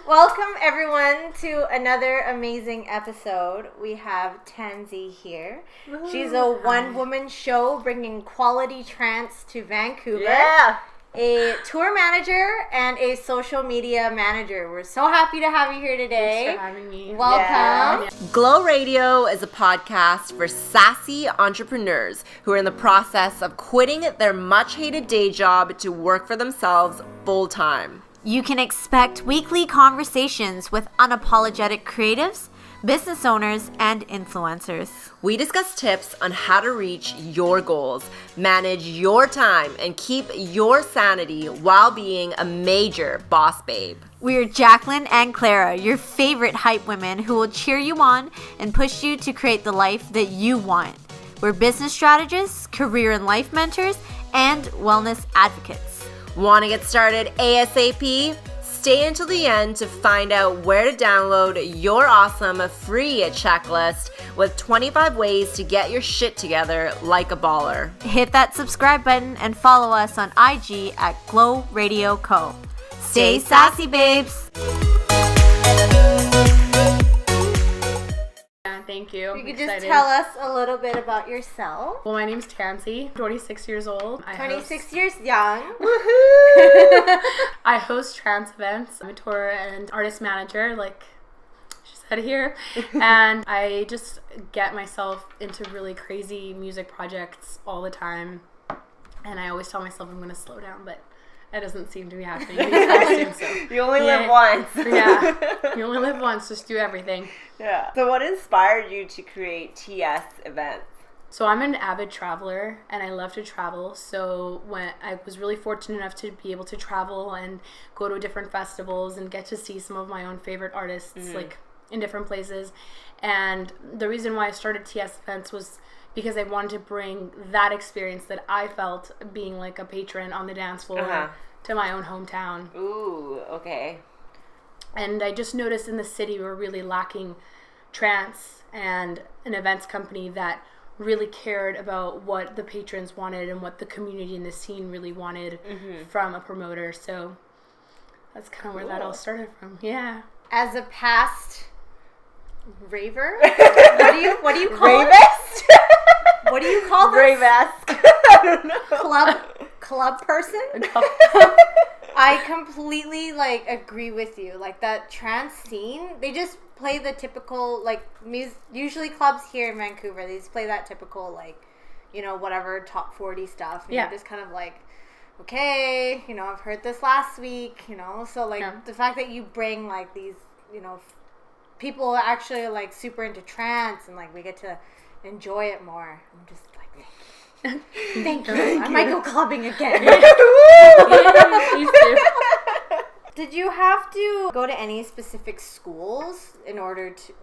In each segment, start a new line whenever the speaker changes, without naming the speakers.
Welcome everyone to another amazing episode. We have Tanzy here.
Woo-hoo.
She's a one-woman show bringing quality trance to Vancouver.
Yeah.
A tour manager and a social media manager. We're so happy to have you here today.
Thanks for having me.
Welcome.
Yeah. Glow Radio is a podcast for sassy entrepreneurs who are in the process of quitting their much-hated day job to work for themselves full-time.
You can expect weekly conversations with unapologetic creatives, business owners, and influencers.
We discuss tips on how to reach your goals, manage your time, and keep your sanity while being a major boss babe.
We're Jacqueline and Clara, your favorite hype women who will cheer you on and push you to create the life that you want. We're business strategists, career and life mentors, and wellness advocates.
Want to get started ASAP? Stay until the end to find out where to download your awesome free checklist with 25 ways to get your shit together like a baller.
Hit that subscribe button and follow us on IG at Glow Radio Co. Stay sassy, babes!
Thank you.
You could just tell us a little bit about yourself.
Well, my name's Tanzy, 26 years old.
26 years young.
Woohoo! I host trance events. I'm a tour and artist manager, like she said here. And I just get myself into really crazy music projects all the time. And I always tell myself I'm going to slow down, but that doesn't seem to be happening anytime soon. So.
You only live once.
Yeah. You only live once. Just do everything.
Yeah. So what inspired you to create TS events?
So I'm an avid traveler and I love to travel. So when I was really fortunate enough to be able to travel and go to different festivals and get to see some of my own favorite artists like in different places. And the reason why I started TS events was because I wanted to bring that experience that I felt being like a patron on the dance floor to my own hometown.
Ooh, okay.
And I just noticed in the city we're really lacking trance and an events company that really cared about what the patrons wanted and what the community and the scene really wanted from a promoter. So that's kind of where that all started from. Yeah.
As a past raver, what do you call
Ravist?
What do you call this?
Rave-esque. I don't know.
Club person? I completely agree with you. Like that trance scene, they just play the typical music. Usually clubs here in Vancouver, they just play that typical whatever top 40 stuff. And you're just kind of like, okay, I've heard this last week, So the fact that you bring these, people are actually super into trance and we get to enjoy it more. I'm just like, thank you. I might go clubbing again. Did you have to go to any specific schools in order to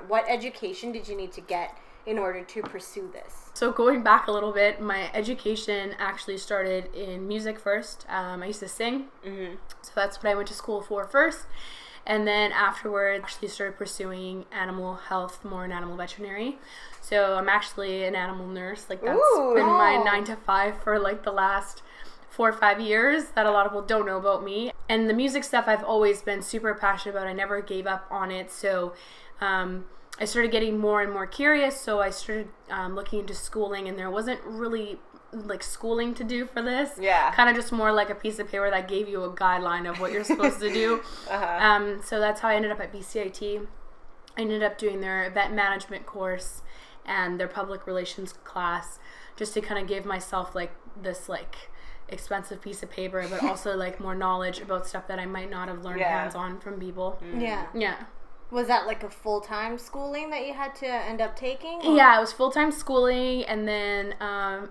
what education did you need to get in order to pursue this?
So going back a little bit, my education actually started in music first. I used to sing, so that's what I went to school for first. And then afterwards, actually started pursuing animal health, more in animal veterinary. So I'm actually an animal nurse. That's been my 9 to 5 for the last 4 or 5 years that a lot of people don't know about me. And the music stuff I've always been super passionate about. I never gave up on it. So I started getting more and more curious. So I started looking into schooling, and there wasn't really schooling to do for this.
Yeah.
Kind of just more like a piece of paper that gave you a guideline of what you're supposed to do. So that's how I ended up at BCIT. I ended up doing their event management course and their public relations class, just to kind of give myself this expensive piece of paper, but also more knowledge about stuff that I might not have learned hands-on from people. Yeah.
Was that a full-time schooling that you had to end up taking? Or?
Yeah, it was full-time schooling, and then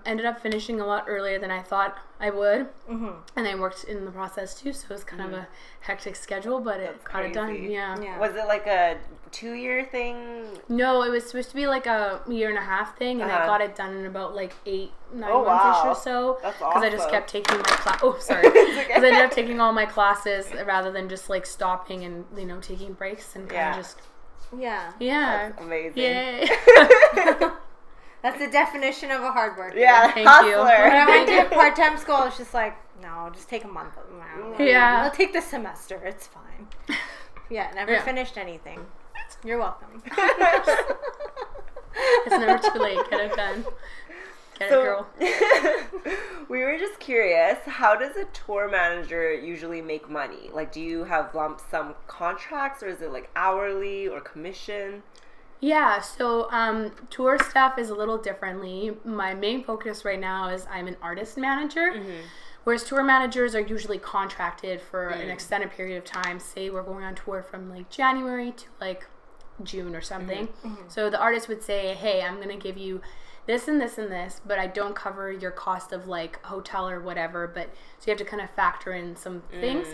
ended up finishing a lot earlier than I thought I would. And I worked in the process too, so it was kind of a hectic schedule, but it got it done. Yeah.
Was it a 2-year thing?
No, it was supposed to be a year and a half thing, and I got it done in about 8-9
Oh,
months
wow.
or so.
That's
Because I
awesome.
just kept taking my class. Oh, sorry. Because I ended up taking all my classes rather than just stopping and taking breaks and kind of just.
Yeah.
Yeah.
That's amazing.
Yay.
That's the definition of a hard worker.
Yeah,
Thank
hustler.
you.
When I went to part-time school, I was just like, no, just take a month.
Yeah.
I'll take the semester. It's fine. Yeah, never finished anything. You're welcome.
It's never too late. Get it done. Get it, girl.
We were just curious, how does a tour manager usually make money? Like, do you have lump sum contracts, or is it like hourly or commission?
Yeah, so tour stuff is a little differently. My main focus right now is I'm an artist manager, whereas tour managers are usually contracted for an extended period of time. Say we're going on tour from like January to like June or something. So the artist would say, hey, I'm going to give you this and this and this, but I don't cover your cost of like hotel or whatever. But so you have to kind of factor in some things.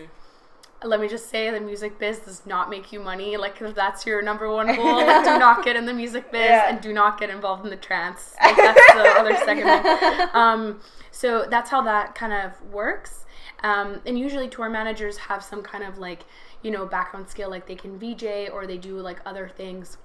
Let me just say, the music biz does not make you money. Like, if that's your number one goal, like, do not get in the music biz and do not get involved in the trance. Like, that's the other segment. So that's how that kind of works. And usually tour managers have some kind of like, you know, background skill, like they can VJ or they do like other things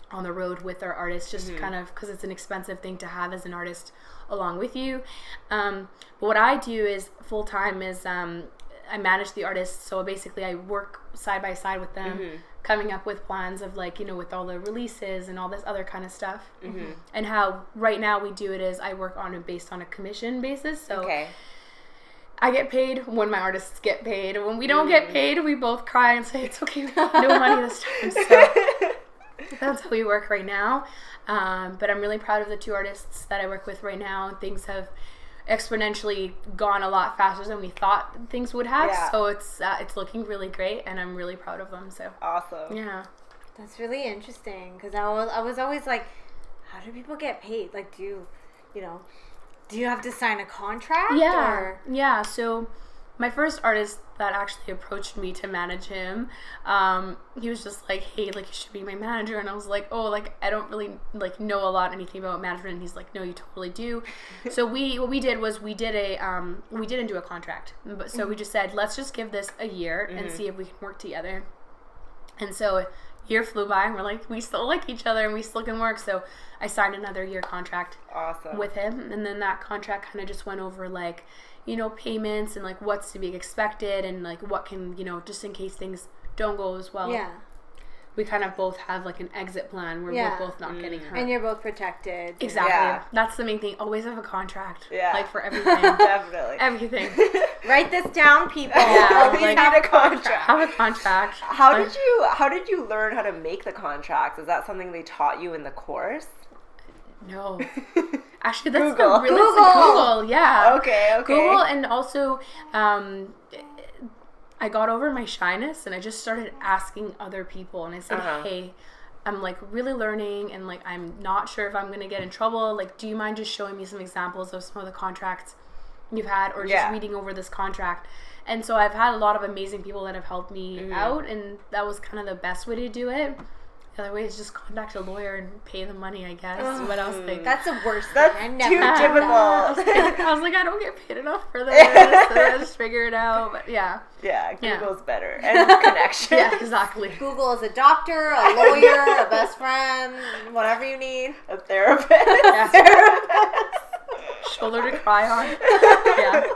on the road with their artists, just kind of because it's an expensive thing to have as an artist along with you. But what I do is full time is I manage the artists, so basically I work side by side with them, coming up with plans of like, you know, with all the releases and all this other kind of stuff. And how right now we do it is I work on it based on a commission basis. So I get paid when my artists get paid. When we don't get paid, we both cry and say, it's okay, we have no money this time. So that's how we work right now. But I'm really proud of the two artists that I work with right now. Things have exponentially gone a lot faster than we thought things would have. So it's looking really great, and I'm really proud of them. So
awesome.
Yeah,
that's really interesting, because I was always like, how do people get paid? Like, do you have to sign a contract?
Yeah. So my first artist that actually approached me to manage him, he was just like, hey, like, you should be my manager. And I was like, oh, like, I don't really like know anything about management. And he's like, no, you totally do. So what we did was we didn't do a contract, but so we just said, let's just give this a year and see if we can work together. And so year flew by, and we're like, we still like each other and we still can work. So I signed another year contract with him, and then that contract kind of just went over like, you know, payments and like what's to be expected and like what can, you know, just in case things don't go as well. Yeah. We kind of both have like an exit plan where we're both not getting hurt.
And you're both protected.
Exactly. Yeah. That's the main thing. Always have a contract. Yeah. Like for everything.
Definitely.
Everything.
Write this down, people.
Always like, have a contract.
Have a contract.
How did you learn how to make the contracts? Is that something they taught you in the course?
No. Actually, that's
Google.
Google, yeah.
Okay.
Google, and also I got over my shyness and I just started asking other people, and I said, hey, I'm like really learning and like I'm not sure if I'm going to get in trouble. Like, do you mind just showing me some examples of some of the contracts you've had, or just reading over this contract? And so I've had a lot of amazing people that have helped me out, and that was kind of the best way to do it. The other way is just contact a lawyer and pay the money, I guess. What else?
That's the worst thing.
That's
I never
too difficult.
I was like, I don't get paid enough for this. So I just figure it out. But yeah,
Google's better. And connection.
Yeah, exactly.
Google is a doctor, a lawyer, a best friend, whatever you need.
A therapist.
Shoulder to cry on. Yeah.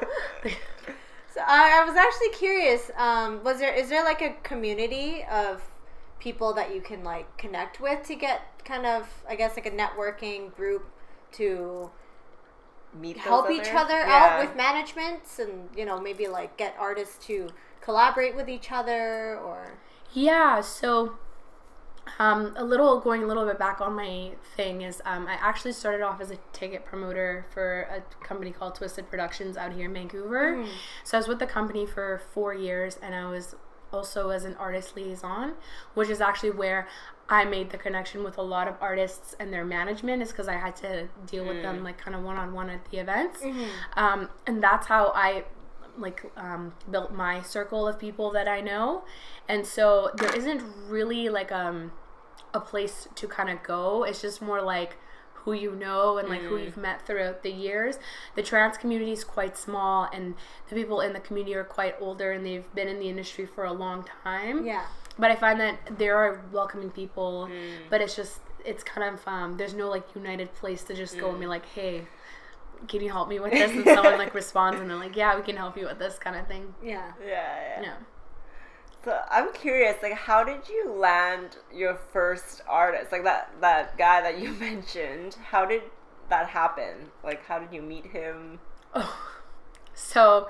So I was actually curious. Is there like a community of people that you can like connect with to get kind of, I guess, like a networking group to help each other out with managements, and, you know, maybe like get artists to collaborate with each other? Or
so going a little bit back on my thing is I actually started off as a ticket promoter for a company called Twisted Productions out here in Vancouver. So I was with the company for 4 years, and I was also as an artist liaison, which is actually where I made the connection with a lot of artists and their management, is because I had to deal with them like kind of one-on-one at the events. And that's how I built my circle of people that I know. And so there isn't really like a place to kind of go. It's just more like who you know and like who you've met throughout the years. The trans community is quite small, and the people in the community are quite older, and they've been in the industry for a long time. Yeah. But I find that there are welcoming people, but it's kind of there's no like united place to just go and be like, hey, can you help me with this? And someone like responds and they're like, yeah, we can help you with this kind of thing.
Yeah. So I'm curious, like, how did you land your first artist? Like that guy that you mentioned. How did that happen? Like, how did you meet him?
Oh, so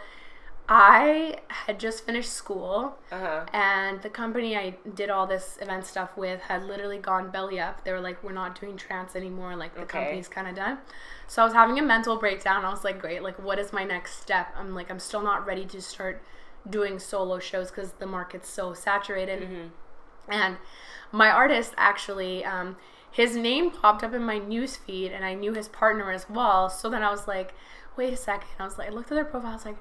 I had just finished school, and the company I did all this event stuff with had literally gone belly up. They were like, we're not doing trance anymore. Like, the company's kind of done. So I was having a mental breakdown. I was like, great, like, what is my next step? I'm still not ready to start doing solo shows because the market's so saturated. And my artist actually, his name popped up in my news feed, and I knew his partner as well. So then I was like, wait a second. I was like, I looked at their profile. I was like,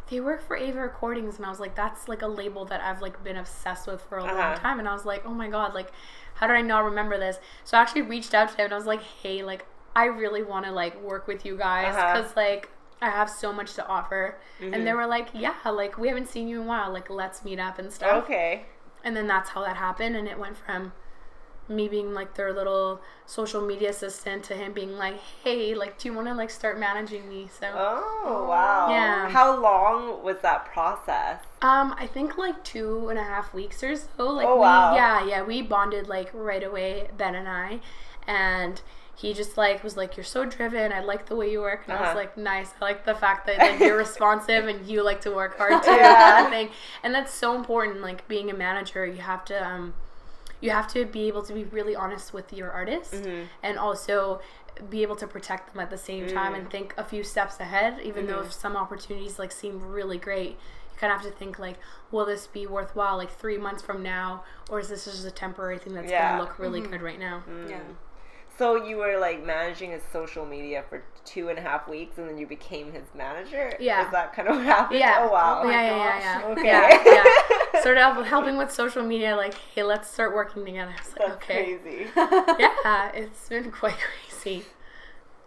they work for Ava Recordings, and I was like, that's like a label that I've like been obsessed with for a long time. And I was like, oh my god, like, how did I not remember this? So I actually reached out to him, and I was like, hey, like, I really want to like work with you guys because like I have so much to offer. And they were like, yeah, like, we haven't seen you in a while, like, let's meet up and stuff. And then that's how that happened, and it went from me being like their little social media assistant to him being like, hey, like, do you want to like start managing me? So
wow.
Yeah.
How long was that process?
I think like 2.5 weeks or so. Like,
wow.
we bonded like right away, Ben and I, and he just like was like, you're so driven, I like the way you work. And I was like, nice, I like the fact that like you're responsive and you like to work hard too. And that's so important. Like, being a manager, you have to be able to be really honest with your artist and also be able to protect them at the same time and think a few steps ahead, even though if some opportunities like seem really great, you kind of have to think like, will this be worthwhile like 3 months from now, or is this just a temporary thing that's going to look really good right now?
So you were like managing his social media for 2.5 weeks, and then you became his manager?
Yeah.
Is that kind of what happened?
Yeah.
Oh wow.
Yeah.
Okay.
Yeah. Sort of helping with social media, like, hey, let's start working together. I was like,
That's
okay.
crazy.
Yeah, it's been quite crazy.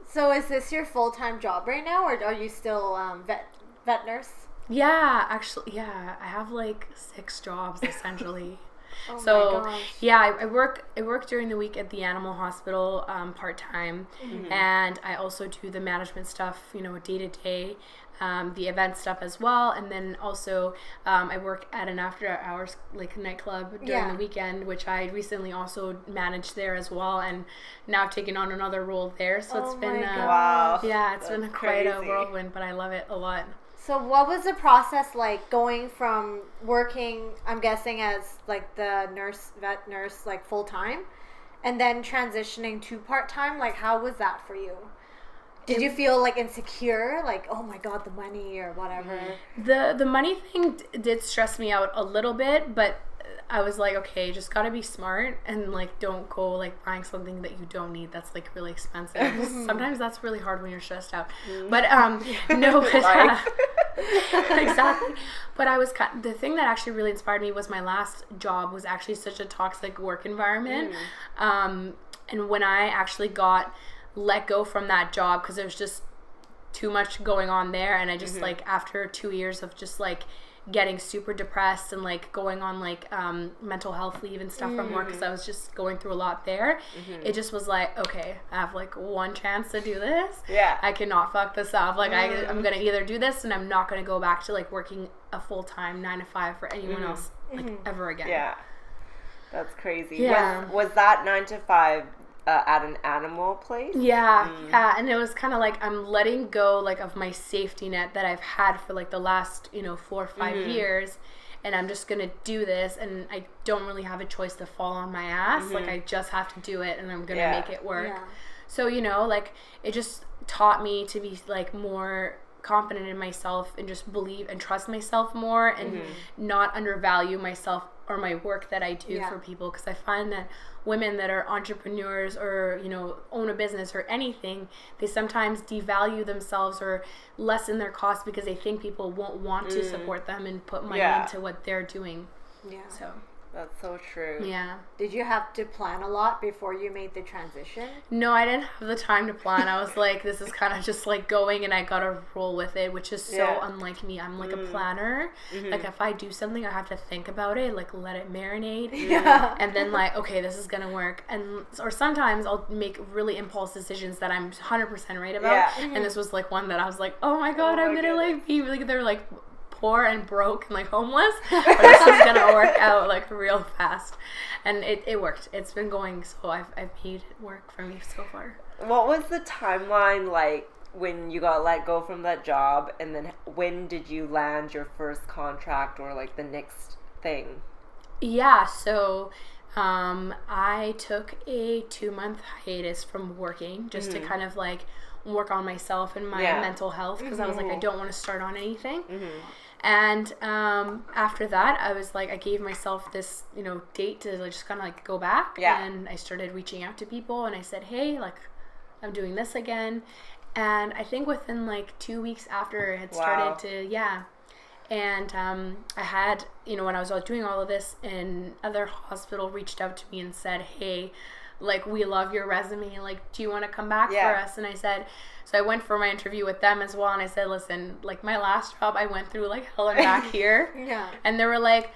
So is this your full-time job right now, or are you still vet nurse?
Yeah, actually, yeah. I have like 6 jobs essentially.
Oh
so
my gosh.
yeah, I work during the week at the animal hospital part-time, and I also do the management stuff, you know, day to day, the event stuff as well, and then also I work at an after hours like nightclub during the weekend, which I recently also managed there as well, and now I've taken on another role there. So it's been
wow.
Yeah, it's
That's
been quite a
crazy.
whirlwind, but I love it a lot.
So what was the process like going from working, I'm guessing, as like the vet nurse, like full time, and then transitioning to part time? Like, how was that for you? Did you feel like insecure, like, oh my god, the money or whatever?
The money thing did stress me out a little bit, but I was like, okay, you just gotta be smart and like don't go like buying something that you don't need that's like really expensive. Sometimes that's really hard when you're stressed out. But no, but, exactly. But I was the thing that actually really inspired me was my last job was actually such a toxic work environment, and when I actually got let go from that job because there was just too much going on there, and I just like after 2 years of just like getting super depressed and like going on like mental health leave and stuff from work because I was just going through a lot there, it just was like, okay, I have like one chance to do this. I cannot fuck this up. Like I'm gonna either do this and I'm not gonna go back to like working a full-time 9 to 5 for anyone else like ever again.
That's crazy.
Was
that 9 to 5 at an animal place?
Yeah, and it was kind of like I'm letting go like of my safety net that I've had for like the last 4 or 5 years, and I'm just gonna do this, and I don't really have a choice to fall on my ass. Like, I just have to do it, and I'm gonna make it work. So like it just taught me to be like more confident in myself and just believe and trust myself more, and not undervalue myself or my work that I do for people, because I find that women that are entrepreneurs or own a business or anything, they sometimes devalue themselves or lessen their costs because they think people won't want to support them and put money into what they're doing. So
that's so true.
Did you have to plan a lot before you made the transition?
No, I didn't have the time to plan. I was like, this is kind of just like going, and I gotta roll with it, which is so unlike me. I'm like a planner. Like, if I do something, I have to think about it, like let it marinate, and then like, okay, this is gonna work. Or sometimes I'll make really impulse decisions that I'm 100% right about, and this was like one that I was like, oh my god, I'm gonna like be really, they're like poor and broke and like homeless, or this is gonna work out like real fast. And it worked. It's been going, so I've made it work for me so far.
What was the timeline like when you got let go from that job, and then when did you land your first contract or like the next thing?
Yeah, so I took a 2-month hiatus from working just to kind of like work on myself and my mental health, because I was like, I don't want to start on anything. And after that, I was like, I gave myself this, date to like just kind of like go back. And I started reaching out to people, and I said, hey, like, I'm doing this again. And I think within like 2 weeks after, it had started to, and I had, when I was doing all of this, another hospital reached out to me and said, hey, like, we love your resume, like, do you want to come back for us? And I said, so I went for my interview with them as well, and I said, listen, like, my last job, I went through like hell and back here. And they were like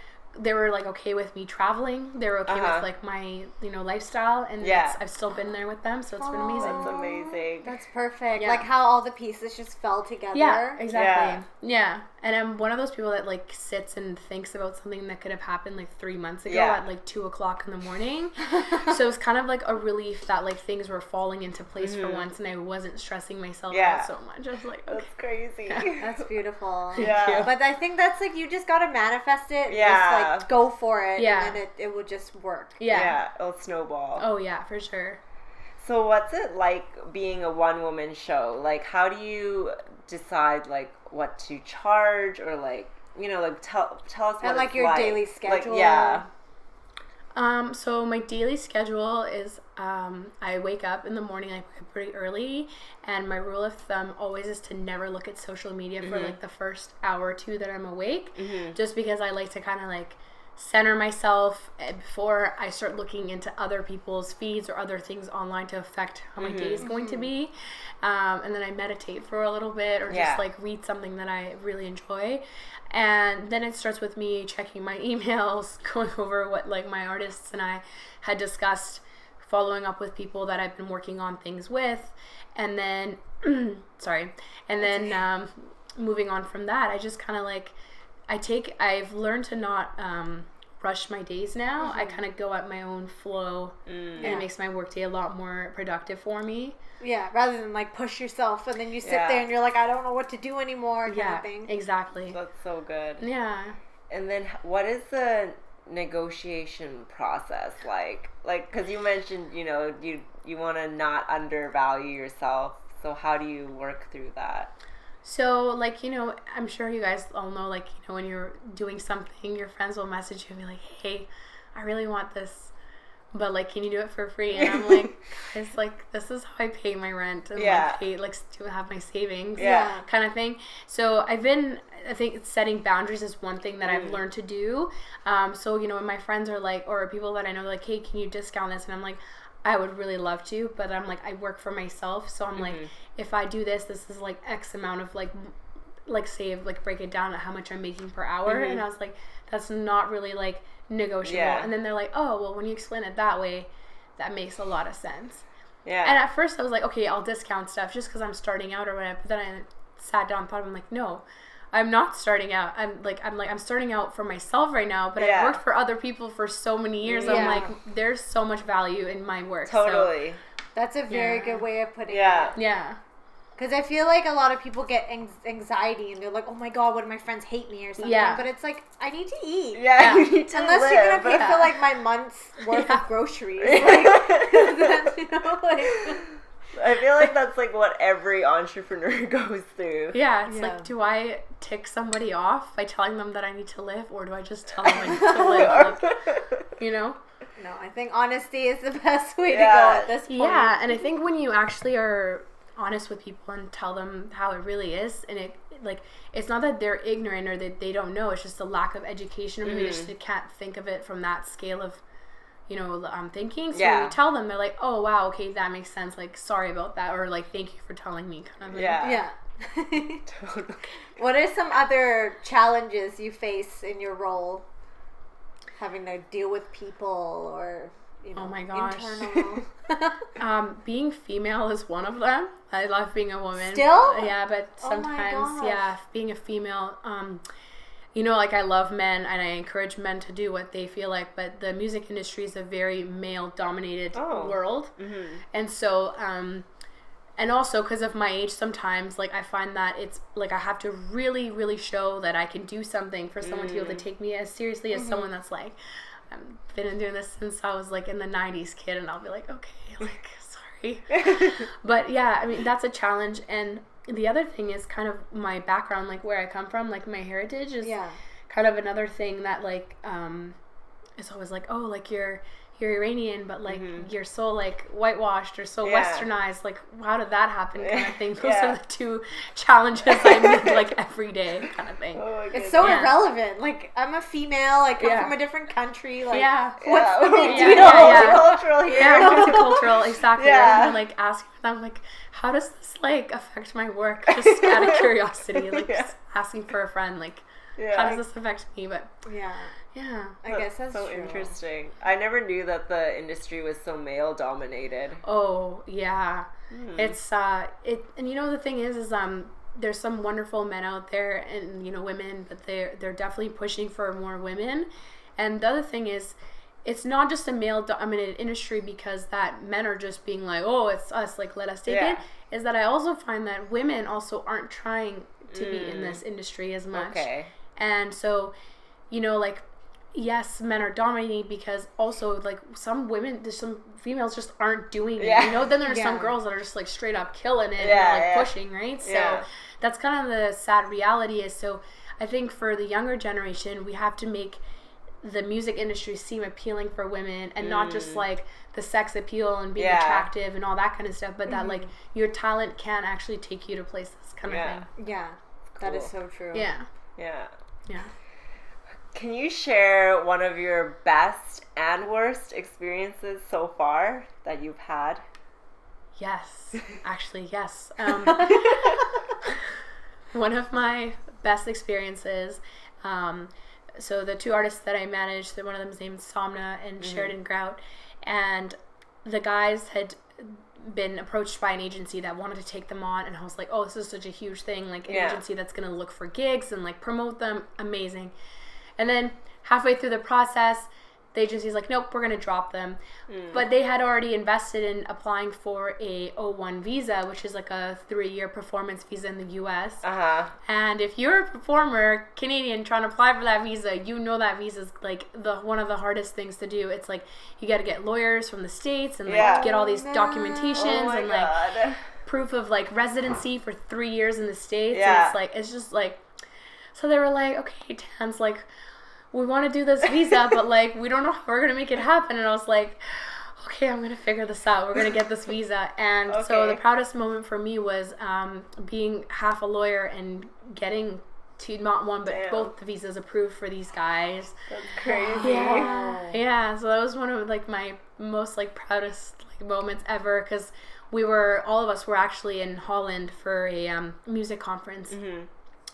okay with me traveling. They were okay with like my lifestyle, and I've still been there with them, so it's been amazing.
That's amazing.
That's perfect. Like how all the pieces just fell together.
Yeah, exactly. Yeah. And I'm one of those people that like sits and thinks about something that could have happened like 3 months ago at like 2:00 in the morning. So it's kind of like a relief that like things were falling into place for once, and I wasn't stressing myself out so much. I was like, okay.
That's crazy.
That's beautiful.
Yeah.
But I think that's like, you just gotta manifest it. And just like go for it. And then it will just work.
Yeah. It'll snowball.
Oh yeah, for sure.
So what's it like being a one-woman show? Like, how do you decide like what to charge, or like, like tell us what
like
it's
your daily schedule.
Like,
so my daily schedule is I wake up in the morning, I wake up pretty early, and my rule of thumb always is to never look at social media for like the first hour or two that I'm awake, just because I like to kind of like center myself before I start looking into other people's feeds or other things online to affect how my day is going to be. And then I meditate for a little bit, or just like read something that I really enjoy. And then it starts with me checking my emails, going over what like my artists and I had discussed, following up with people that I've been working on things with, and then moving on from that, I just kind of like I've learned to not rush my days now. I kind of go at my own flow, and it makes my workday a lot more productive for me.
Yeah, rather than like push yourself and then you sit there and you're like, I don't know what to do anymore, kind of thing.
Exactly.
That's so good.
Yeah.
And then what is the negotiation process like? Like, because you mentioned, you want to not undervalue yourself. So how do you work through that?
So, like, I'm sure you guys all know, like, when you're doing something, your friends will message you and be like, hey, I really want this, but, like, can you do it for free? And I'm like, guys, like, this is how I pay my rent and, like, pay, like, to have my savings kind of thing. So I think setting boundaries is one thing that I've learned to do. So, when my friends are like, or people that I know, like, hey, can you discount this? And I'm like, I would really love to, but I'm like, I work for myself, so I'm like, if I do this is like X amount of like save, like break it down at how much I'm making per hour, and I was like, that's not really like negotiable. And then they're like, oh, well, when you explain it that way, that makes a lot of sense. And at first I was like, okay, I'll discount stuff just because I'm starting out or whatever, but then I sat down and thought, I'm like, no, I'm not starting out. I'm starting out for myself right now, but I've worked for other people for so many years. I'm like, there's so much value in my work.
Totally.
So, that's a very good way of putting it.
Yeah.
Because I feel like a lot of people get anxiety and they're like, oh my God, what if my friends hate me or something? But it's like, I need to eat.
You need to
Unless
live.
you're going to pay for like my month's worth of groceries. Like,
I feel like that's like what every entrepreneur goes through.
It's like, do I tick somebody off by telling them that I need to live, or do I just tell them I need to live? Like,
No, I think honesty is the best way to go at this point.
Yeah, and I think when you actually are honest with people and tell them how it really is, and it's not that they're ignorant or that they don't know, it's just a lack of education, or maybe they just can't think of it from that scale of thinking. So when you tell them, they're like, oh wow, okay, that makes sense, like, sorry about that, or like, thank you for telling me, kind of thing.
Totally.
What are some other challenges you face in your role, having to deal with people, or
oh my gosh,
internal?
Being female is one of them. I love being a woman
still,
but sometimes being a female, you know, like I love men and I encourage men to do what they feel like, but the music industry is a very male dominated world. And so and also because of my age, sometimes like I find that it's like I have to really, really show that I can do something for someone to be able to take me as seriously as someone that's like, I've been doing this since I was like in the 90s kid, and I'll be like, okay, like sorry. But yeah, I mean, that's a challenge. And the other thing is kind of my background, like where I come from, like my heritage is kind of another thing that like it's always like, oh, like you're Iranian, but like you're so like whitewashed or so westernized, like how did that happen, kind of thing. Those are the two challenges I meet like every day, kind of thing.
It's so irrelevant. Like I'm a female, like I'm from a different country, like what's the big deal?
Multicultural here. Multicultural, exactly. And like asking them like, how does this like affect my work, just out of curiosity, like just asking for a friend, like how does this affect me? But I guess that's
so
true.
Interesting. I never knew that the industry was so male dominated.
Oh yeah, it's and you know the thing is there's some wonderful men out there, and you know women, but they're definitely pushing for more women. And the other thing is, it's not just a male dominated industry because that men are just being like, oh, it's us, like let us take it. Is that I also find that women also aren't trying to be in this industry as much. And so, you know, like, yes, men are dominating because also, like, some women, there's some females just aren't doing it, you know? Then there's some girls that are just, like, straight up killing it and, like, pushing, right? So that's kind of the sad reality is, so I think for the younger generation, we have to make the music industry seem appealing for women and not just, like, the sex appeal and being attractive and all that kind of stuff, but that, like, your talent can actually take you to places, kind of thing.
Yeah, that is so true.
Yeah.
Can you share one of your best and worst experiences so far that you've had?
Yes, actually, yes. One of my best experiences, so the two artists that I managed, one of them is named Somna and Sheridan Grout, and the guys had been approached by an agency that wanted to take them on, and I was like, oh, this is such a huge thing, like an agency that's going to look for gigs and like promote them, amazing. And then halfway through the process, the agency's like, nope, we're going to drop them. But they had already invested in applying for a O1 visa, which is like a 3-year performance visa in the US. And if you're a performer, Canadian, trying to apply for that visa, you know that visa is like one of the hardest things to do. It's like you got to get lawyers from the States and like get all these documentations and like proof of like residency for 3 years in the States. And it's just like, so they were like, okay, Tanz, like, we want to do this visa, but like, we don't know how we're going to make it happen. And I was like, okay, I'm going to figure this out. We're going to get this visa. And so the proudest moment for me was being half a lawyer and getting to not one, but both the visas approved for these guys.
That's crazy.
Yeah. So that was one of like my most like proudest like moments ever, because all of us were actually in Holland for a music conference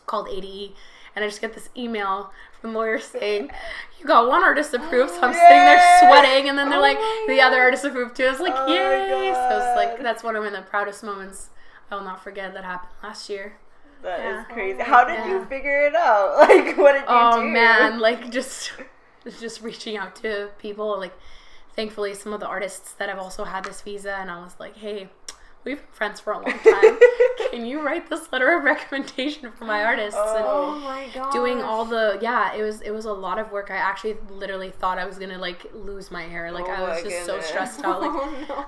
called ADE. And I just get this email from lawyers saying, you got one artist approved. So I'm sitting there sweating. And then they're like, the other artist approved too. I was like, yay. So it's like, that's one of the proudest moments I will not forget that happened last year.
That is crazy. How did you figure it out? Like, what did you do?
Oh, man. Like, just reaching out to people. Like, thankfully, some of the artists that have also had this visa. And I was like, hey, we've been friends for a long time. Can you write this letter of recommendation for my artists?
Oh my god!
Doing all the it was a lot of work. I actually literally thought I was gonna like lose my hair. Like I was just so stressed out. Like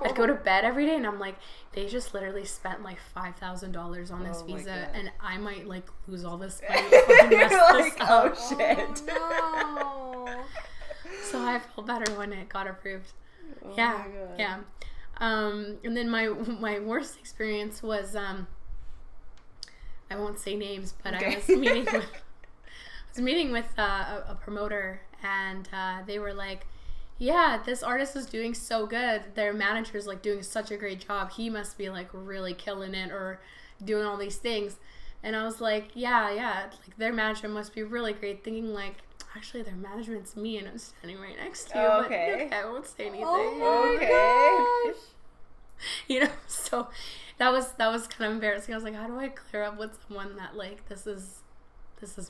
I'd go to bed every day and I'm like, they just literally spent like $5,000 on this visa, and I might like lose all this money.
Like, oh shit!
Oh, no.
So I felt better when it got approved. Yeah. And then my worst experience was I won't say names, but I was meeting with a promoter, and they were like, yeah, this artist is doing so good. Their manager's like doing such a great job. He must be like really killing it or doing all these things. And I was like, yeah, like their manager must be really great, thinking like, actually, their management's me, and I'm standing right next to you. But okay, I won't say anything.
Oh my gosh.
You know, so that was kind of embarrassing. I was like, how do I clear up with someone that like this is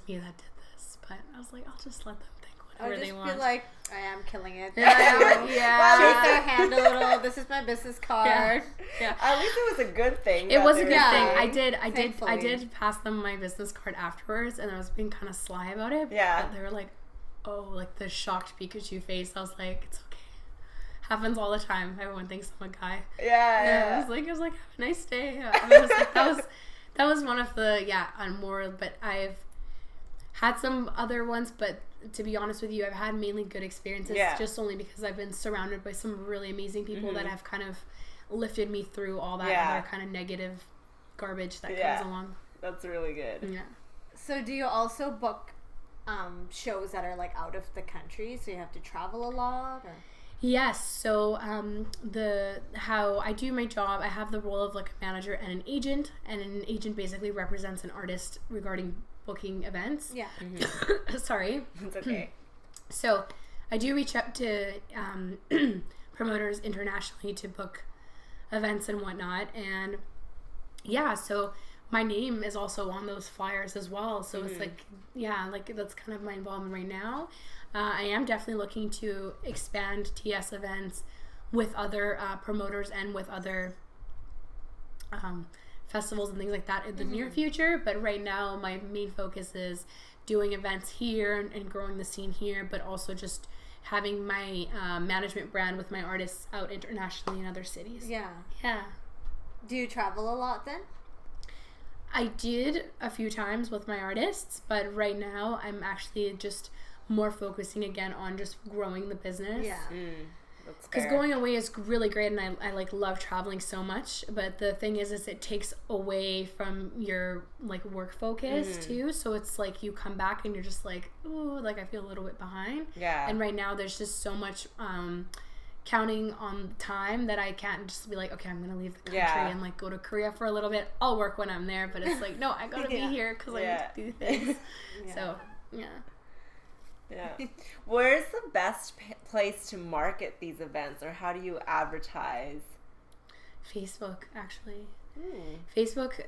me that did this? but I was like, I'll just let them think
I'll
whatever
just
they want.
be like, I am killing it.
Yeah.
Shake their hand a little. This is my business card.
Yeah.
At least it was a good thing.
It was a
they
good
were
thing.
saying.
I did pass them my business card afterwards, and I was being kind of sly about it.
Yeah.
But they were like, oh, like the shocked Pikachu face. I was like, it's okay. Happens all the time. Everyone thinks I'm a guy.
Yeah.
I was like, have a nice day. Yeah. I was like, that was one of the more. But I've had some other ones, but to be honest with you, I've had mainly good experiences. Just only because I've been surrounded by some really amazing people that have kind of lifted me through all that other kind of negative garbage that comes along.
That's really good.
Yeah.
So do you also book shows that are like out of the country, so you have to travel a lot? Or?
Yes. So how I do my job, I have the role of like a manager and an agent basically represents an artist regarding booking events.
Yeah.
Sorry.
It's okay.
So I do reach out to promoters internationally to book events and whatnot, and so my name is also on those flyers as well. So it's like that's kind of my involvement right now. I am definitely looking to expand TS events with other promoters and with other festivals and things like that in the near future. But right now, my main focus is doing events here and growing the scene here, but also just having my management brand with my artists out internationally in other cities.
Yeah.
Yeah.
Do you travel a lot then?
I did a few times with my artists, but right now I'm actually just more focusing again on just growing the business.
Yeah.
Because going away is really great, and I like love traveling so much. But the thing is it takes away from your like work focus too. So it's like you come back and you're just like, oh, like I feel a little bit behind.
Yeah.
And right now there's just so much counting on time that I can't just be like, okay, I'm gonna leave the country and like go to Korea for a little bit. I'll work when I'm there, but it's like, no, I gotta be here because I need to do things. So yeah.
Where's the best place to market these events, or how do you advertise?
Facebook, actually. Facebook,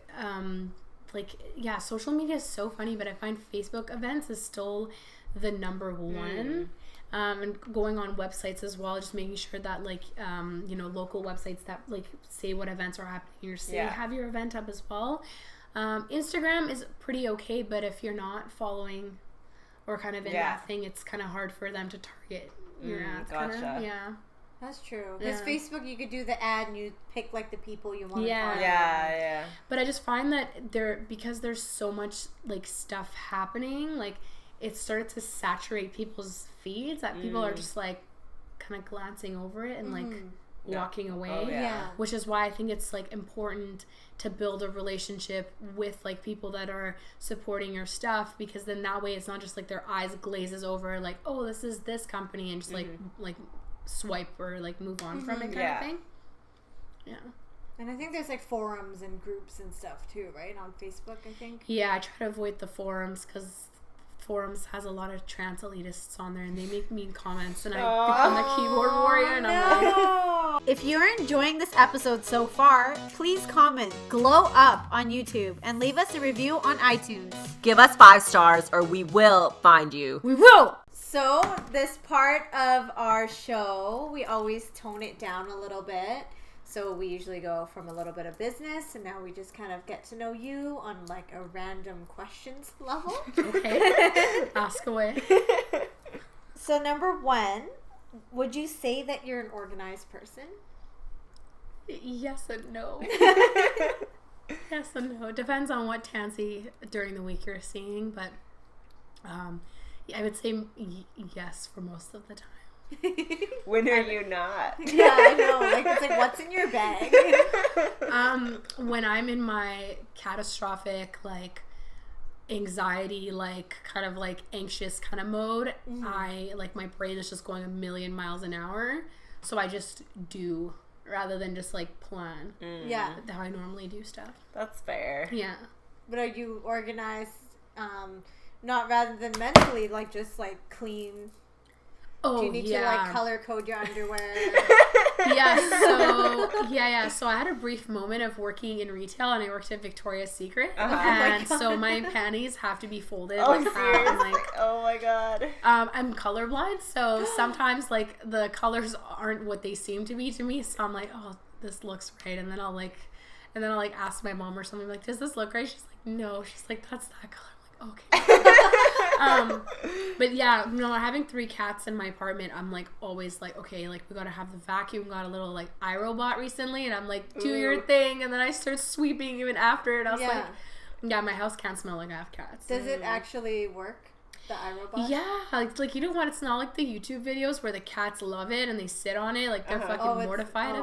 social media is so funny, but I find Facebook events is still the number one. And going on websites as well, just making sure that local websites that like say what events are happening in your city have your event up as well. Instagram is pretty okay, but if you're not following or kind of in that thing, it's kind of hard for them to target your ads.
Gotcha.
That's true. Because Facebook, you could do the ad and you pick like the people you want to target.
Yeah.
But I just find that because there's so much like stuff happening, like it started to saturate people's feeds that people are just like kind of glancing over it and like walking away. Which is why I think it's like important to build a relationship with like people that are supporting your stuff, because then that way it's not just like their eyes glazes over like, oh, this is this company, and just like swipe or like move on from it kind of thing. Yeah.
And I think there's like forums and groups and stuff too, right? On Facebook, I think.
Yeah, I try to avoid the forums because forums has a lot of trans elitists on there and they make mean comments, and I become a keyboard warrior, and I'm like...
If you're enjoying this episode so far, please comment Glow Up on YouTube and leave us a review on iTunes.
Give us 5 stars or we will find you.
We will!
So this part of our show, we always tone it down a little bit. So we usually go from a little bit of business, and now we just kind of get to know you on like a random questions level.
Okay. Ask away.
So number 1, would you say that you're an organized person?
Yes and no. Yes and no. Depends on what Tanzy during the week you're seeing, but I would say yes for most of the time.
When are you not?
Yeah, I know. Like it's like, what's in your bag?
When I'm in my catastrophic, like anxiety, like kind of like anxious kind of mode, I like my brain is just going a million miles an hour, so I just do rather than just like plan.
Yeah,
how I normally do stuff.
That's fair.
Yeah.
But are you organized? Not rather than mentally, like just like clean.
Oh,
do you need to like color code your underwear?
So I had a brief moment of working in retail, and I worked at Victoria's Secret,
Uh-huh.
and so my panties have to be folded
Oh,
like that. And,
seriously? Oh my god.
I'm colorblind, so sometimes like the colors aren't what they seem to be to me. So I'm like, oh, this looks right, and then I'll ask my mom or something like, does this look right? She's like, no. She's like, that's that color. I'm like, okay. But yeah, having 3 cats in my apartment, I'm like always like, okay, like we gotta have the vacuum. Got a little like iRobot recently, and I'm like, do your thing, and then I start sweeping even after, and I was like, yeah, my house can't smell like I have cats.
Does it actually work? The iRobot?
Yeah, like you know what? It's not like the YouTube videos where the cats love it and they sit on it like they're fucking mortified.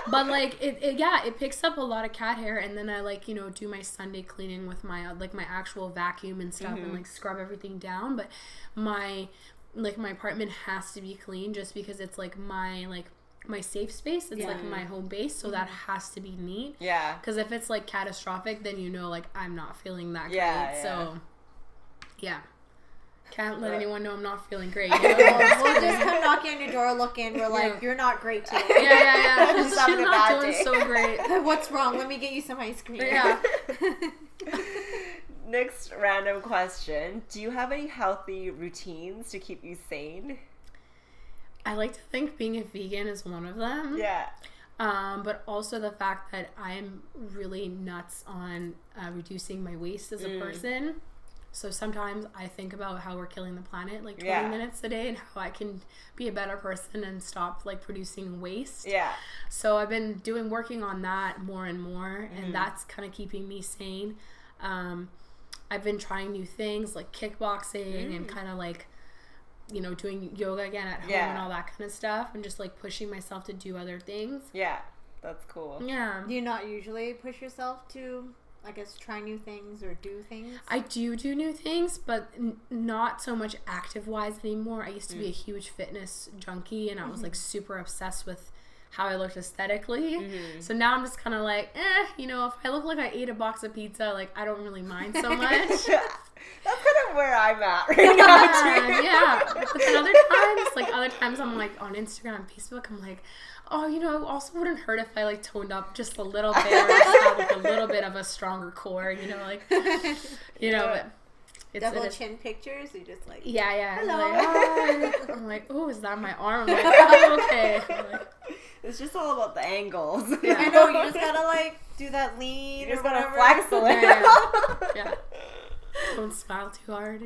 But like it picks up a lot of cat hair, and then I like do my Sunday cleaning with my my actual vacuum and stuff and like scrub everything down. But my apartment has to be clean just because it's like my safe space. It's like my home base, so that has to be neat.
Yeah.
Because if it's like catastrophic, then like I'm not feeling that great.
Yeah.
So. Yeah. Can't let anyone know I'm not feeling great.
We'll just come knocking on your door, look in. We're like, you're not great today.
Yeah.
Just having
She's
a
not
bad
doing
day.
so great.
What's wrong? Let me get you some ice cream.
Yeah.
Next random question. Do you have any healthy routines to keep you sane?
I like to think being a vegan is one of them.
Yeah.
But also the fact that I'm really nuts on reducing my waste as a person. So sometimes I think about how we're killing the planet like 20 minutes a day and how I can be a better person and stop like producing waste.
Yeah.
So I've been working on that more and more, and that's kind of keeping me sane. I've been trying new things like kickboxing and kind of like, doing yoga again at home and all that kind of stuff, and just like pushing myself to do other things.
Yeah. That's cool.
Yeah.
Do you not usually push yourself to, I guess, try new things or do things?
I do new things, but not so much active-wise anymore. I used to be a huge fitness junkie, and I was like super obsessed with how I looked aesthetically. So now I'm just kind of like, if I look like I ate a box of pizza, like I don't really mind so much.
That's kind of where I'm at right now.
Yeah. But then other times I'm like on Instagram and Facebook, I'm like, oh, it also wouldn't hurt if I like toned up just a little bit, or just had like a little bit of a stronger core, but
Double chin pictures? You just like,
yeah.
hello.
I'm like, oh, is that my arm? I'm like, oh, okay.
It's just all about the angles.
I know, you just gotta like do that lean.
You just
or
gotta
whatever.
flex a little.
Yeah. Don't smile too hard,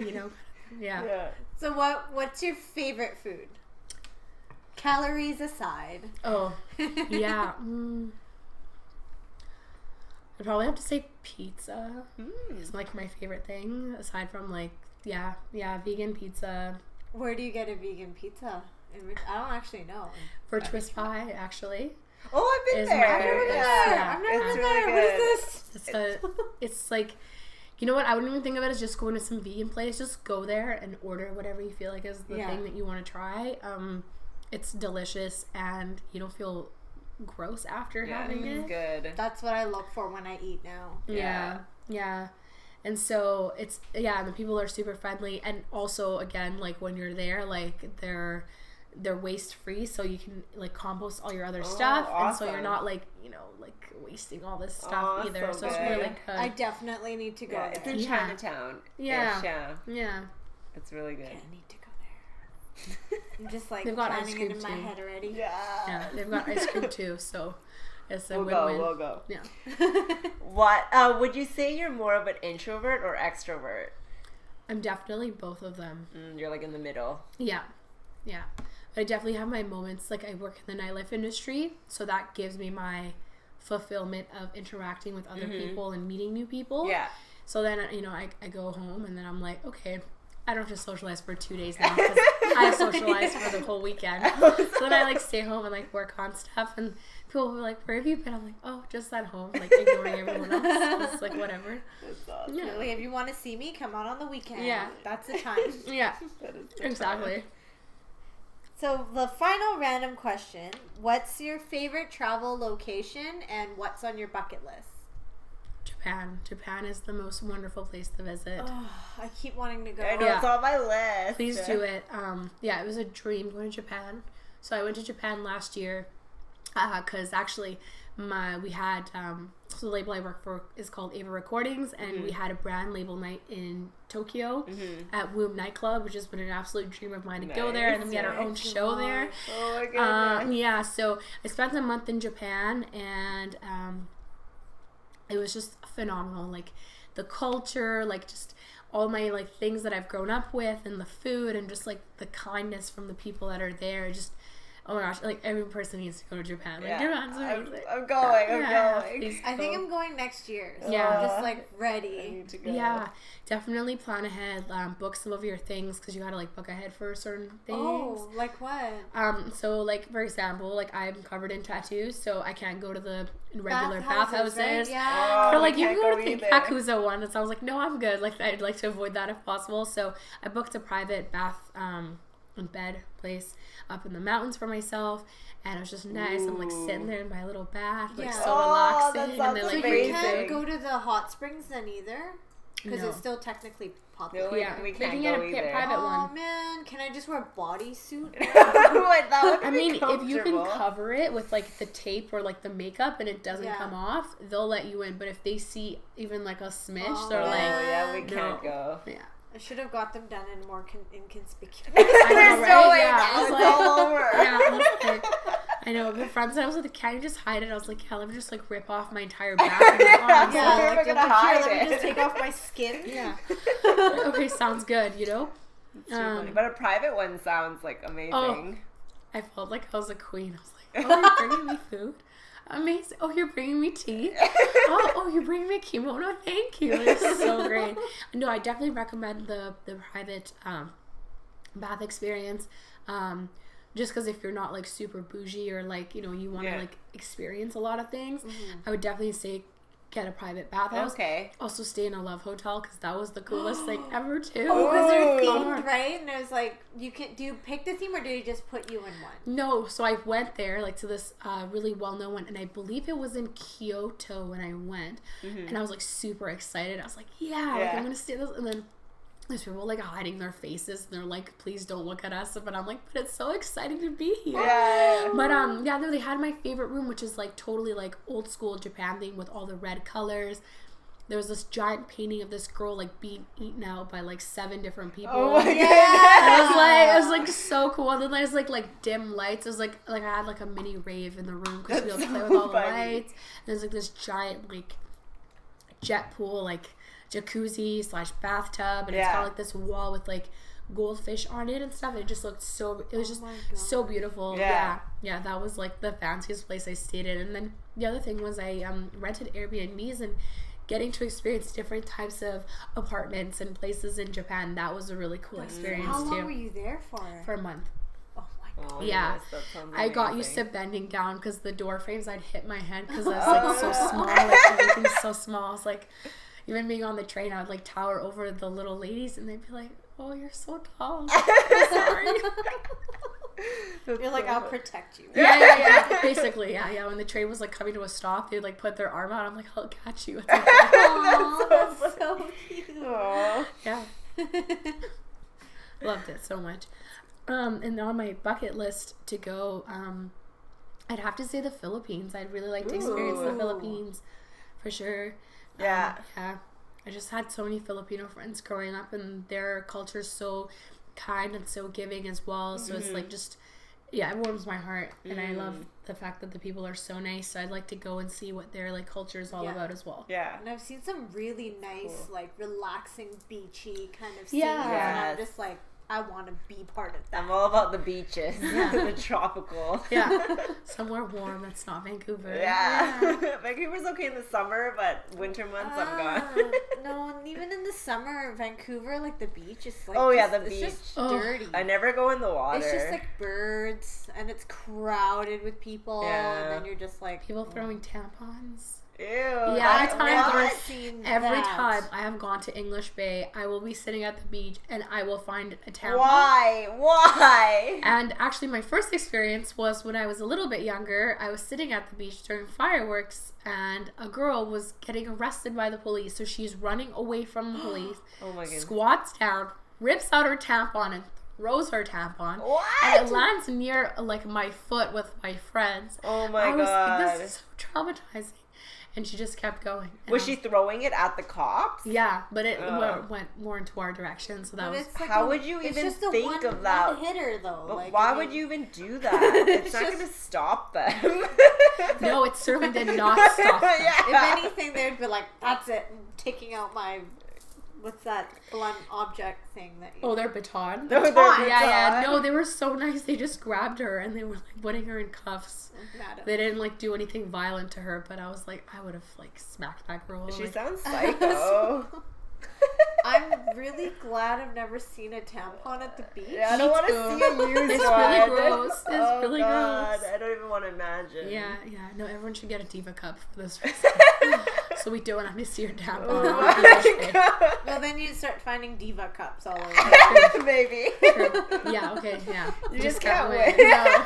Yeah.
So what's your favorite food? Calories aside.
Oh, yeah. I'd probably have to say pizza. It's like my favorite thing, aside from like, vegan pizza.
Where do you get a vegan pizza? I don't actually know.
Virtuous Pie, actually.
Oh, I've been
Is
there.
my favorite.
Yeah, I've never
It's
been
really
there.
good.
What is this?
It's like, you know what? I wouldn't even think of it as just going to some vegan place. Just go there and order whatever you feel like is the thing that you want to try. It's delicious, and you don't feel gross after having it.
It's good.
That's what I look for when I eat now.
Yeah. And so the people are super friendly, and also again, like when you're there, like they're waste free, so you can like compost all your other stuff, and so you're not like like wasting all this stuff either. So it's really good.
I definitely need to go there.
It's in Chinatown.
Yeah.
It's really good.
I need to go there. I'm just like
They've got ice
planning
cream
it in my
too.
head already.
Yeah, they've got ice cream too, so it's a
We'll
win-win.
go.
Yeah.
What would you say you're more of an introvert or extrovert?
I'm definitely both of them.
You're like in the middle.
Yeah. I definitely have my moments. Like I work in the nightlife industry, so that gives me my fulfillment of interacting with other people and meeting new people.
Yeah.
So then, I go home, and then I'm like, okay, I don't have to socialize for 2 days now because I socialized for the whole weekend. So then I like stay home and like work on stuff, and people will be like, where have you been? I'm like, oh, just at home, like ignoring everyone else. It's like whatever.
That's awesome.
Yeah.
Like, if you want to see me, come out on the weekend.
Yeah.
That's the time.
Yeah.
That is the
Exactly.
time.
So the final random question: what's your favorite travel location, and what's on your bucket list?
Japan is the most wonderful place to visit.
Oh, I keep wanting to go.
I know, it's on my list.
Please do it. It was a dream going to Japan. So I went to Japan last year because actually we had so the label I work for is called Ava Recordings, and we had a brand label night in Tokyo at Womb nightclub, which has been an absolute dream of mine to go there, and then we had our own show there.
Oh my goodness.
Yeah, so I spent a month in Japan, and it was just phenomenal. Like the culture, like just all my like things that I've grown up with, and the food, and just like the kindness from the people that are there. Just oh my gosh, like every person needs to go to Japan. Like Japan's amazing.
I'm going.
Please
I think
go.
I'm going next year. So
Yeah.
I'm just like
I
ready.
need to go.
Yeah, definitely plan ahead. Book some of your things because you gotta like book ahead for certain things.
Oh, like what?
So like for example, like I'm covered in tattoos, so I can't go to the regular bathhouses.
Right? Yeah.
Or like you
can't
can go to
go
the
either.
Yakuza one, and so I was like, no, I'm good. Like I'd like to avoid that if possible. So I booked a private bath and bed place up in the mountains for myself, and it was just nice. I'm like sitting there in my little bath, like
Yeah.
so
Oh,
relaxing,
that
and then
sounds
like
So you
amazing.
can't go to the hot springs then either? Because
No.
it's still technically popular.
No,
yeah,
we
they
can't
can get
go
a
either.
private
Oh
one.
man, can I just wear a bodysuit?
That would
I
be
mean, if you can
comfortable.
cover it with like the tape or like the makeup and it doesn't
Yeah.
come off, they'll let you in. But if they see even like a smidge,
Oh,
they're
Oh
like,
yeah, we
no.
can't go.
yeah.
I should have got them done in more inconspicuous.
I
There's
know,
no
right?
way
Yeah,
now.
I was
It's
like-
all over.
Yeah, I was like, I know. The friends that I was with, can you just hide it? I was like, yeah, let me just like rip off my entire back. And my arms.
Yeah,
Where am I
like,
gonna
here,
hide
let me
it?
just take off my skin.
Yeah. Okay, sounds good. You know.
Too funny. But a private one sounds like amazing.
I felt like I was a queen. I was like, oh, you're bringing me food. Amazing. Oh, you're bringing me tea. Oh, you're bringing me a kimono. Thank you. It's so great. No, I definitely recommend the private bath experience. Just because if you're not like super bougie or like, you know, you want to like experience a lot of things, I would definitely say get a private bathhouse.
Okay.
Also stay in a love hotel because that was the coolest thing ever too.
Oh, because they're
Oh.
themed, right? And it was like, do you pick the theme or do you just put you in one?
No, so I went there like to this really well-known one, and I believe it was in Kyoto when I went, and I was like super excited. I was like, like I'm gonna stay this, and then there's people like hiding their faces, and they're like, please don't look at us, but I'm like, but it's so exciting to be here.
Yeah.
But yeah, no, they had my favorite room, which is like totally like old school Japan theme with all the red colors. There was this giant painting of this girl like being eaten out by like 7 different people.
Oh my
It was like so cool. And then there's like dim lights. It was like I had like a mini rave in the room because we able to play with all the
funny.
lights. And there's like this giant like jet pool, like jacuzzi / bathtub, and it's got like this wall with like goldfish on it and stuff. It just looked so. It was just
my God.
so beautiful.
Yeah.
Yeah. That was like the fanciest place I stayed in. And then the other thing was I rented Airbnbs, and getting to experience different types of apartments and places in Japan. That was a really cool experience
How long
too.
were you there for?
For a month.
Oh my God.
Oh,
Yeah.
yes, that sounds
I got
amazing.
used to bending down because the door frames, I'd hit my head because I was like so small. Like everything's so small. It's like even being on the train, I would like tower over the little ladies, and they'd be like, "Oh, you're so tall." I'm sorry.
You're like, I'll protect you.
Yeah. Basically, yeah. When the train was like coming to a stop, they'd like put their arm out. I'm like, I'll catch you. It's okay.
Aw, that's so cute.
Aw.
Yeah. Loved it so much. And on my bucket list to go, I'd have to say the Philippines. I'd really like to experience the
Ooh.
Philippines for sure.
Yeah.
Yeah. I just had so many Filipino friends growing up, and their culture's so kind and so giving as well. So it's like just, it warms my heart. And I love the fact that the people are so nice. So I'd like to go and see what their like culture is all about as well.
Yeah.
And I've seen some really nice, like relaxing, beachy kind of scenes.
Yeah.
And I'm
Yes.
just like, I want to be part of that.
I'm all about the beaches, the tropical.
Yeah. Somewhere warm that's not Vancouver.
Yeah. Vancouver's okay in the summer, but winter months I'm gone.
No, and even in the summer, Vancouver, like the beach is like,
Oh, yeah,
just-
the
it's
beach.
just
Oh.
dirty.
I never go in the water.
It's just like birds, and it's crowded with people,
Yeah.
and then you're just like,
People throwing tampons.
Ew.
Yeah,
I've
I've
never
gone-
seen
Every
that.
time I have gone to English Bay, I will be sitting at the beach and I will find a tampon.
Why?
And actually, my first experience was when I was a little bit younger. I was sitting at the beach during fireworks, and a girl was getting arrested by the police. So she's running away from the police,
Oh my goodness.
squats down, rips out her tampon, and throws her tampon.
What?
And it lands near like my foot with my friends.
Oh my
I was
God.
like, this is so traumatizing. And she just kept going. And
Was she throwing it at the cops?
Yeah, but it went more into our direction, so that was...
It's like
How would you even think of that?
One hitter, though.
But
like,
why
I mean,
would you even do that? It's not going to stop them.
No, it certainly did not stop them.
Yeah.
If anything, they'd be like, "That's it," I'm taking out my what's that blunt object thing that you...
Oh, their baton?
No, their
Yeah, yeah.
baton.
No, they were so nice. They just grabbed her and they were like putting her in cuffs.
Madam.
They didn't like do anything violent to her, but I was like, I would have like smacked that girl.
She
like,
sounds psycho.
I'm really glad I've never seen a tampon at the beach.
Yeah, I don't want to
too.
see a used
It's
one.
really gross. It's
Oh,
really
God.
gross.
I don't even want to imagine.
Yeah. No, everyone should get a diva cup for this reason. So we don't have to see your tampon.
Oh
on
my
the beach.
God.
Well, then you start finding diva cups all over.
Maybe.
True. Yeah, okay, yeah.
You just can't
win.
win.
No.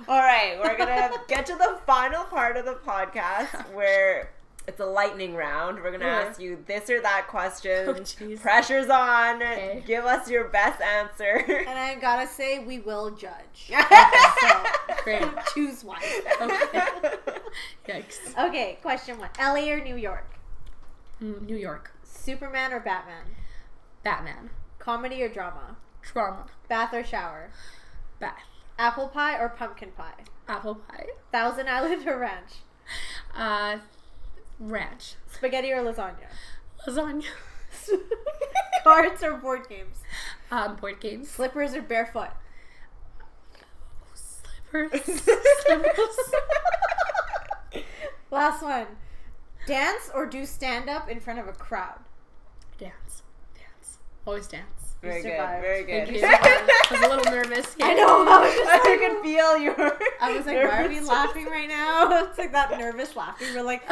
All right, we're going to get to the final part of the podcast where it's a lightning round. We're going to ask you this or that question.
Oh, jeez.
Pressure's on.
Okay.
Give us your best answer.
And I gotta say, we will judge.
Great.
So, choose one.
Okay. Yikes.
Okay, question 1. LA or New York?
New York.
Superman or Batman?
Batman.
Comedy or drama?
Trauma.
Bath or shower?
Bath.
Apple pie or pumpkin pie?
Apple pie.
Thousand Island or ranch?
Ranch.
Spaghetti or lasagna?
Lasagna.
Cards or board games?
Board games.
Slippers or barefoot?
Slippers. Slippers.
Last one. Dance or do stand up in front of a crowd?
Dance. Always dance.
Very good.
survived.
Very good.
Thank you. I was a little nervous.
I know.
I can feel your.
I was like, why are we laughing right now? It's like that nervous laughing. We're like,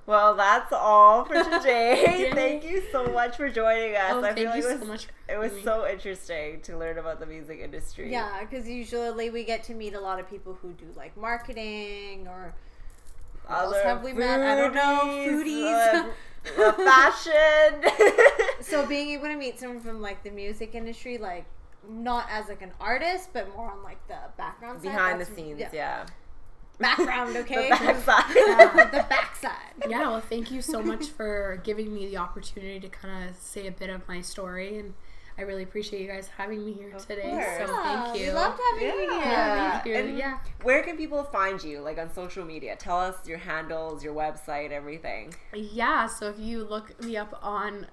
Well, that's all for today.
Yay.
Thank you so much for joining us.
Oh,
I feel
thank
like
you so much for
it was
having me.
so interesting to learn about the music industry.
yeah, because usually we get to meet a lot of people who do like marketing or who else
Other
have we met? I don't know, foodies.
Fashion.
So being able to meet someone from like the music industry, like not as like an artist, but more on like the background side.
Behind the
that's-
scenes, yeah.
Background, okay?
The backside.
The backside.
Yeah, well, thank you so much for giving me the opportunity to kind of say a bit of my story, and I really appreciate you guys having me here today.
course.
So thank you.
We loved having you here.
Yeah, thank you.
And
Yeah.
where can people find you, like on social media? Tell us your handles, your website, everything.
Yeah, so if you look me up on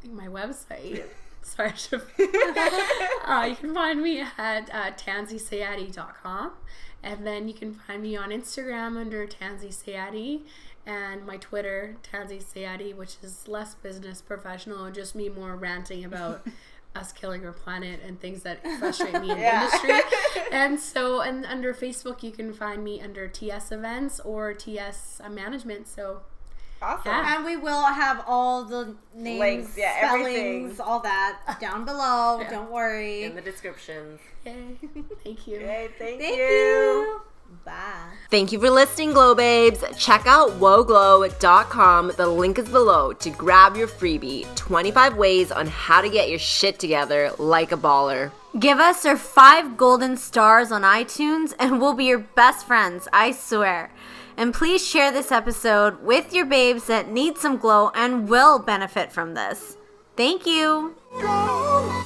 my website, sorry, I should you can find me at tanzysayati.com, and then you can find me on Instagram under Tanzy Sayati, and my Twitter, Tanzy Sayati, which is less business professional, just me more ranting about us killing our planet and things that frustrate me in the industry. And so, and under Facebook, you can find me under TS Events or TS Management. So,
Awesome.
Yeah.
And we will have all the names,
Links, yeah,
spellings,
everything.
all that down below.
Yeah.
Don't worry.
In the descriptions.
yay. Thank you.
Okay, thank
Thank
you.
you. Bye.
Thank you for listening, Glow Babes. Check out woglow.com. The link is below to grab your freebie, 25 ways on how to get your shit together like a baller.
Give us our 5 golden stars on iTunes and we'll be your best friends, I swear. And please share this episode with your babes that need some glow and will benefit from this. Thank you.
Go,